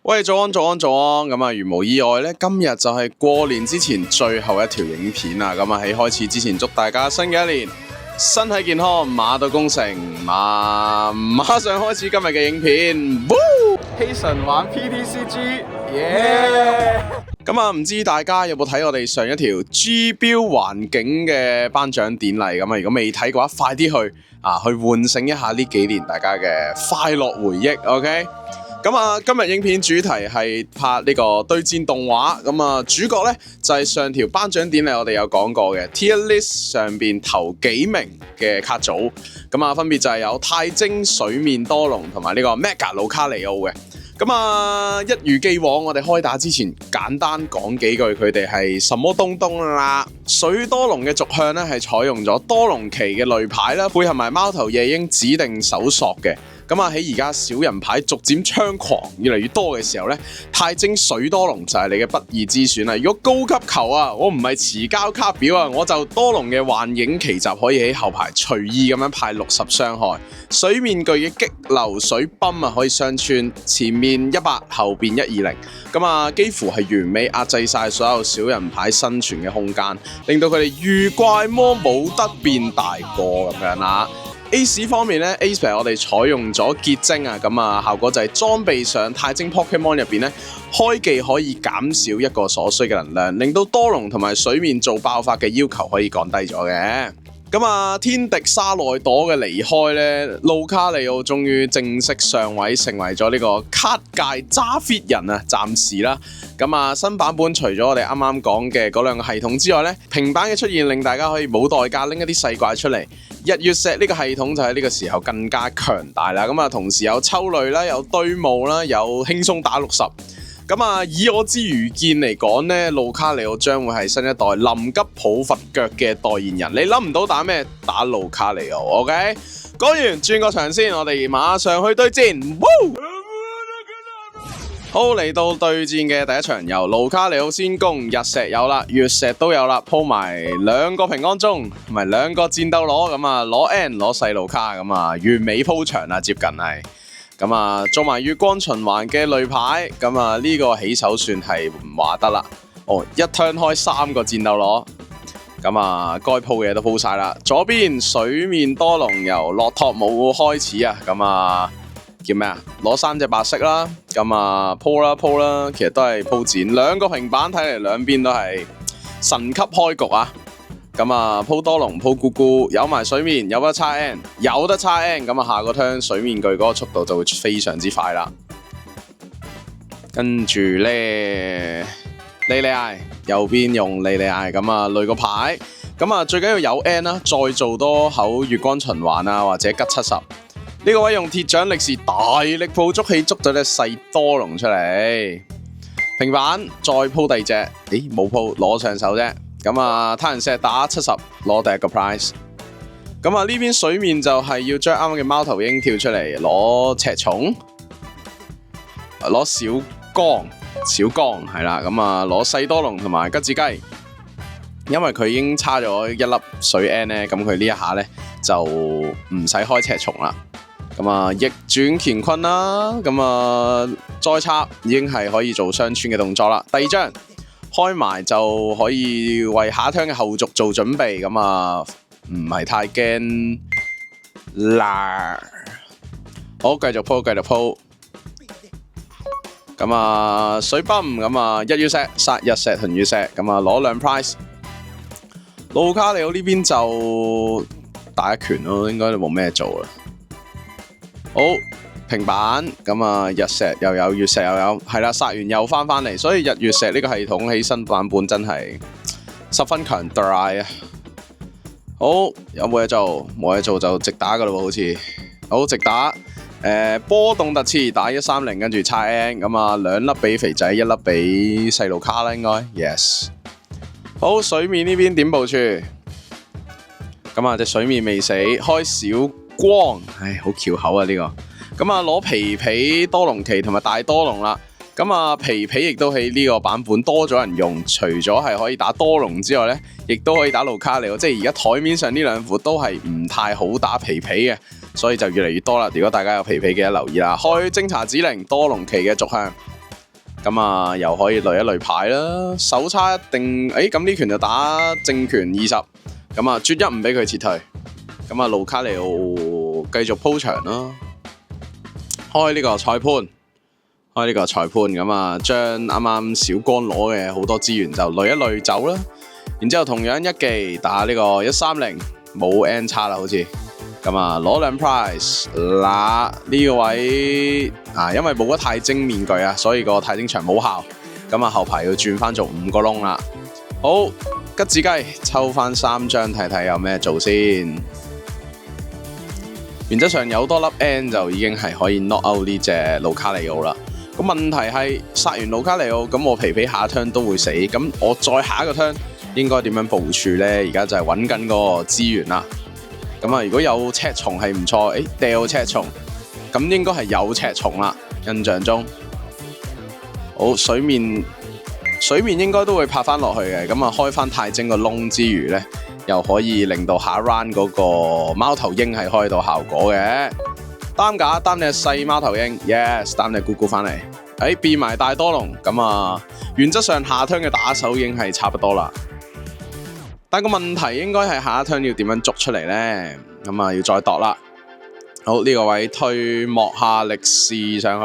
喂，早安，早安，早安！咁啊，如無意外咧，今日就係過年之前最後一條影片啦。咁啊，喺開始之前，祝大家新嘅一年身體健康，馬到功成。馬上開始今日嘅影片。希神玩 PTCG，耶！咁啊，唔知大家有冇睇我哋上一條 G 標環境嘅頒獎典禮？咁啊，如果未睇嘅話，快啲去喚醒一下呢幾年大家嘅快樂回憶。OK。咁啊，今日影片主題係拍呢個對戰動畫，咁啊主角呢，就係上條頒獎典禮我哋有講過嘅 Tier List 上邊頭幾名嘅卡組，咁啊分別就係有太晶、水面多龍同埋呢個 Mega 盧卡利奧嘅。咁啊，一如既往，我哋開打之前簡單講幾句佢哋係什麼東東啦。水多龍嘅續向呢，係採用咗多龍旗嘅雷牌啦，配合埋貓頭夜鷹指定搜索嘅。咁啊喺而家小人牌逐漸猖狂越嚟越多嘅時候呢，太晶水多龍就係你嘅不二之選啦。如果高級球啊，我唔係遲交卡表啊，我就多龍嘅幻影奇襲可以喺後排隨意咁樣派60傷害。水面具嘅激流水泵啊可以雙穿，前面100後邊120，咁啊幾乎係完美壓制晒所有小人牌生存嘅空間，令到佢哋遇怪魔冇得變大個咁樣啦。Ace 方面咧 ，Ace 我哋採用咗結晶啊，咁啊效果就係裝備上太晶 Pokemon 入邊咧，開技可以減少一個所需嘅能量，令到多龍同埋水面做爆發嘅要求可以降低咗嘅。咁啊，天敵沙奈朵嘅離開咧，盧卡利奧終於正式上位，成為咗呢個卡界揸 fit 人啊，暫時啦。咁啊，新版本除咗我哋啱啱講嘅嗰兩個系統之外咧，平板嘅出現令大家可以冇代價拎一啲細怪出嚟。日月石呢個系統就喺呢個時候更加強大啦。咁啊，同時有抽類啦，有堆霧啦，有輕鬆打60。咁啊，以我之愚見嚟講呢，盧卡利奧將會係新一代臨急抱佛腳嘅代言人。你諗唔到打咩？打盧卡利奧。OK， 講完轉個場先，我哋馬上去對戰。好，嚟到對戰嘅第一場，由盧卡利奧先攻，日石有啦，月石都有啦，鋪埋2個平安鐘同埋2個戰鬥螺，咁啊攞 N 攞細盧卡，咁啊完美鋪場啦，接近係。咁啊，做埋月光循環嘅雷牌，咁啊呢個起手算係唔話得啦。哦，一 turn 開3個戰鬥螺，咁啊該鋪嘅嘢都鋪晒啦。左邊水面多龍由駱駝舞開始啊，咁啊叫咩啊？攞3隻白色啦，咁啊鋪啦，其實都係鋪展2個平板，睇嚟兩邊都係神級開局啊！咁啊，鋪多龍鋪咕咕，有埋水面，有得叉 N， 有得叉 N， 咁啊下個 turn 水面具嗰個速度就會非常之快啦。跟住咧，莉莉艾右邊用莉莉艾，咁啊累個牌，咁啊最緊要有 N 啦，再做多口月光循環啊，或者吉70。呢個位用鐵掌力士大力捕捉器捉咗隻細多龍出嚟，平板再鋪第二隻，咦冇鋪攞上手啫。咁啊，太陽石打70攞第一個 prize。咁啊，呢邊水面就係要將啱啱嘅貓頭鷹跳出嚟攞赤蟲，攞小光係啦。咁啊，攞細多龍同埋吉子雞，因為佢已經差咗1粒水 N 咧，咁佢呢一下咧就唔使開赤蟲啦。咁啊，逆轉乾坤啦，咁啊再插已經係可以做雙穿嘅動作啦。第二張。開埋就可以為下一turn嘅後續做準備，咁啊唔係太驚啦。好，繼續鋪。咁啊水泵，咁啊日月石殺日石同月石，咁啊攞2 prize。盧卡利奧呢邊就打一拳咯，應該都冇咩做啦。好。平板咁啊，日石又有，月石又有，係啦，殺完又翻嚟，所以日月石呢個系統喺新版本真係十分強大啊！好，有冇嘢做？冇嘢做就直打噶啦喎，好似好直打。波動特次打130，跟住叉 N， 咁啊2粒俾肥仔，1粒俾細路卡啦，應該 yes。好，水面呢邊點部署？咁啊隻水面未死，開小光，唉，好翹口啊呢個。咁啊，攞皮多龍旗同埋大多龍啦。咁啊，皮亦都喺呢個版本多咗人用，除咗係可以打多龍之外呢，亦都可以打盧卡利奧。即係而家台面上呢兩副都係唔太好打皮嘅，所以就越嚟越多啦。如果大家有皮記得留意啦。開偵查指令多龍旗嘅續向，咁啊又可以累一累牌啦。手叉一定，咁呢拳就打正拳20，咁啊絕一唔俾佢撤退。咁啊盧卡利奧繼續鋪場啦，開呢個裁判，咁啊將啱啱小剛攞嘅好多資源就累一累走啦。然之後同樣一技打呢個130，冇 N 叉啦好似。咁啊，攞2 prize 嗱呢個位啊，因為冇咗太晶面具啊，所以個太晶牆冇效。咁啊，後排要轉翻做5個窿啦。好，吉子雞抽翻3張睇睇有咩做先。原則上有多粒 N 就已經係可以 knock out 呢隻盧卡利奧啦。咁問題係殺完盧卡利奧，咁我皮皮下一 turn 都會死。咁我再下一個 turn 應該點樣部署呢？而家就係揾緊個資源啦。咁啊，如果有赤蟲係唔錯，掉赤蟲，咁應該係有赤蟲啦。印象中，好水面應該都會拍翻落去嘅。咁啊，開翻太晶個窿之餘呢，又可以令到下一 round 嗰個貓頭鷹係開到效果嘅。擔架擔隻細貓頭鷹 ，yes， 擔隻咕咕翻嚟，變埋大多龍。咁啊，原則上下 turn 嘅打手已經係差不多啦。但個問題應該係下一 turn 要點樣捉出嚟呢？咁啊要再度啦。好，呢個位推莫夏力士上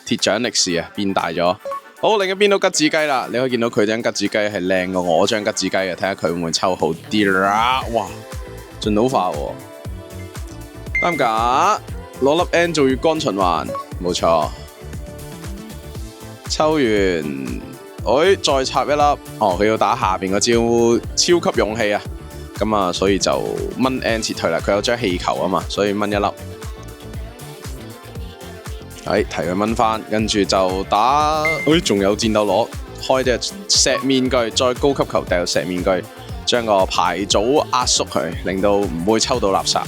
去，鐵掌力士啊變大咗。好，另一邊都吉子雞啦，你可以見到佢張吉子雞係靚過我張吉子雞嘅，睇下佢會唔會抽好啲啦。哇，進到好快喎！擔架攞粒 N 做月光循環，冇錯。抽完。再插一粒，佢要打下邊嗰招超級勇氣啊，咁啊，所以就掹 N 撤退啦。佢有張氣球啊嘛，所以掹一粒，提佢掹翻，跟住就打，仲有戰鬥攞，開隻石面具，再高級球掉石面具，將個牌組壓縮佢，令到唔會抽到垃圾。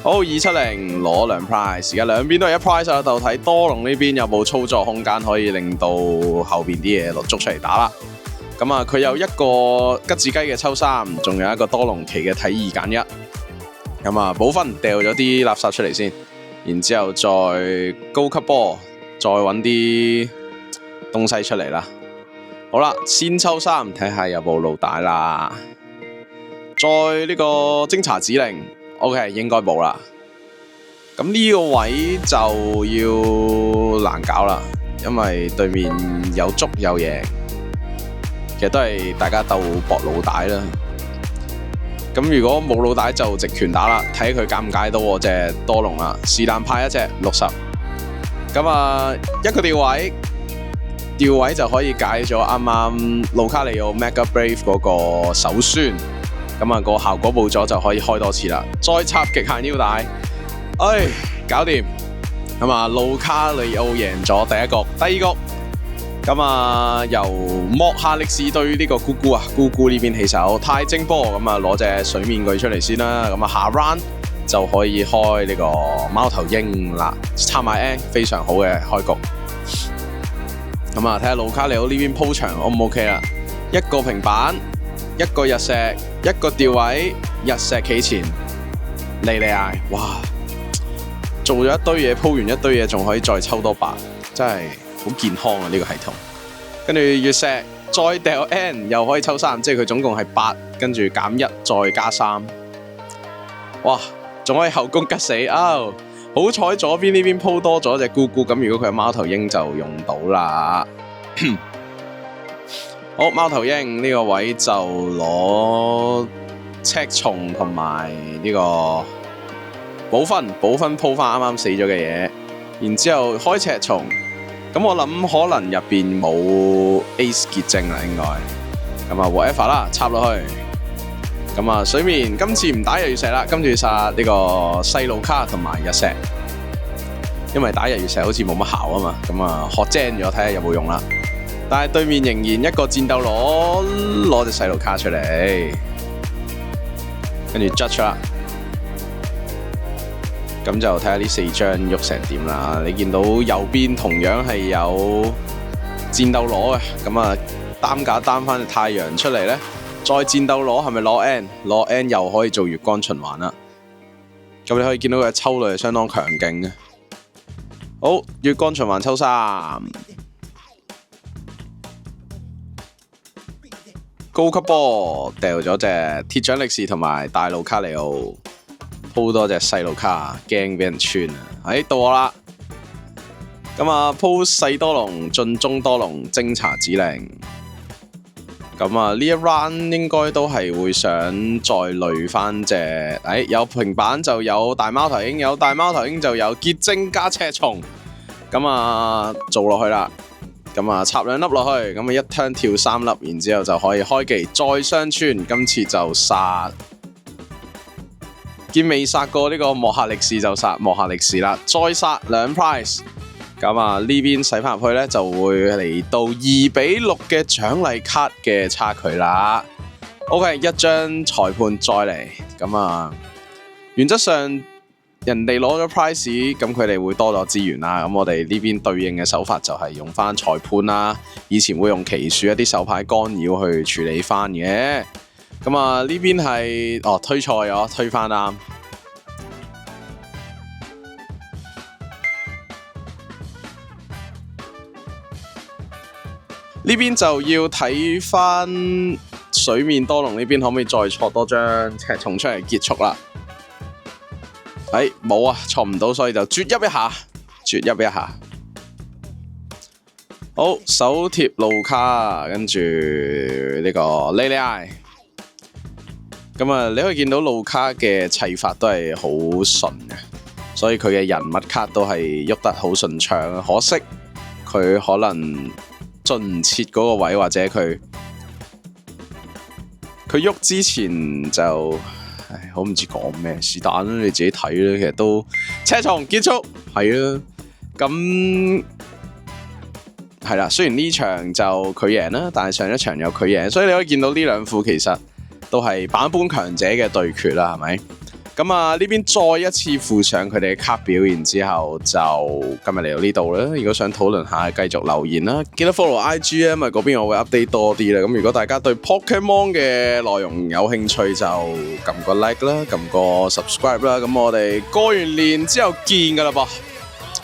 好，270攞2 prize， 而家兩邊都係1 prize 啊！就睇多龍呢邊有冇操作空間可以令到後邊啲嘢捉出嚟打啦。咁啊，佢有一個吉子雞嘅抽3，仲有一個多龍旗嘅睇2揀1。咁啊，補分掉咗啲垃圾出嚟先，然之後再高級波，再揾啲東西出嚟啦。好啦，先抽3，睇下有冇路帶啦。再呢個偵查指令。OK， 應該冇啦。咁呢個位就要難搞啦，因為對面有捉有贏，其實都係大家鬥搏老帶啦。咁如果冇老帶就直拳打啦，睇佢解唔解到我隻多龍啦。是但派一隻60，咁啊一個吊位就可以解咗啱啱盧卡利奧 Mega Brave 嗰個手酸。咁啊，個效果冇咗就可以開多次啦。再插極限腰帶，搞掂。咁啊，盧卡利奧贏咗第一局，第二局。咁啊，由莫夏力士對呢個咕咕啊，咕咕呢邊起手太晶波，咁啊攞隻水面具出嚟先啦。咁啊，下 round 就可以開呢個貓頭鷹啦，插埋 N 非常好嘅開局。咁啊，睇下盧卡利奧呢邊鋪場 O 唔 OK 啦？一個平板。一個日石，一個吊位，日石企前，嚟嗌，哇！做咗一堆嘢，鋪完一堆嘢，仲可以再抽多8，真係好健康啊！呢個系統。跟住月石，再掉 N， 又可以抽3，即係佢總共係8，跟住減1，再加3。哇！仲可以後宮吉死啊！好彩左邊呢邊鋪多咗隻咕咕，咁如果佢係貓頭鷹就用到啦。好，貓頭鷹呢個位就攞赤蟲同埋呢個補分鋪翻啱啱死咗嘅嘢，然之後開赤蟲，咁我諗可能入邊冇 Ace 結晶啦，應該，咁啊 whatever 啦，插落去，咁啊水面今次唔打日月石啦，今次殺呢個細路卡同埋日石，因為打日月石好似冇乜效啊嘛，咁啊學精咗睇下有冇用啦。但係對面仍然一個戰鬥攞隻細路卡出嚟，跟住 judge 啦，咁就睇下呢4張喐成點啦。你見到右邊同樣係有戰鬥攞嘅，咁啊擔架擔翻隻太陽出嚟咧，再戰鬥攞係咪攞 N？ 攞 N 又可以做月光循環啦。咁你可以見到佢嘅抽率係相當強勁嘅。好，月光循環抽3。高級波掉咗隻鐵掌力士同埋大路卡利奧，鋪多隻細路卡，驚俾人穿啊！到我啦，咁啊鋪細多龍進中多龍偵查指令。咁啊，呢一 round 應該都係會想再累翻隻，有平板就有大貓頭鷹，有大貓頭鷹就有結晶加赤蟲，咁啊做落去啦，咁啊插2粒落去，咁啊一 turn 跳3粒，然之後就可以開技再雙穿，今次就殺，見未殺過呢個莫夏力士就殺莫夏力士啦，再殺2 prize。咁啊呢邊洗翻入去呢，就會嚟到2比6嘅獎勵卡嘅差距啦。OK， 一張裁判再嚟，咁啊原則上人哋攞咗 prize， 咁佢哋會多咗資源啦。咁我哋呢邊對應嘅手法就係用翻裁判啦，以前會用奇樹一啲手牌干擾去處理翻嘅。咁啊呢邊係推錯咗，推翻啱。呢邊就要睇翻水面多龍呢邊可唔可以再錯多張赤蟲出嚟結束啦？冇啊，錯唔到，所以就絕泣一下，絕泣一下。好，手貼路卡，跟住呢個莉莉艾。咁啊，你可以見到路卡嘅砌法都係好順嘅，所以佢嘅人物卡都係喐得好順暢。可惜佢可能進唔切嗰個位，或者佢喐之前就好唔知講咩，是但你自己睇啦。其實都車蟲結束係啦，咁係啦。雖然呢場就佢贏啦，但係上一場有佢贏，所以你可以見到呢兩副其實都係版本強者嘅對決啦，係咪？咁啊，呢邊再一次附上佢哋嘅卡表，然之後就今日嚟到呢度啦。如果想討論下，繼續留言啦，記得 follow IG 啊，因為嗰邊我會 update 多啲啦。咁如果大家對 Pokemon 嘅內容有興趣，就撳個 like 啦，撳個 subscribe 啦。咁我哋過完年之後見噶啦噃，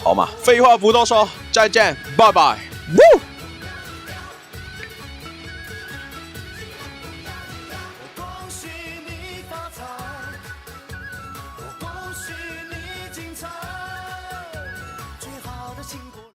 好嘛？廢話不多說，再見，拜拜。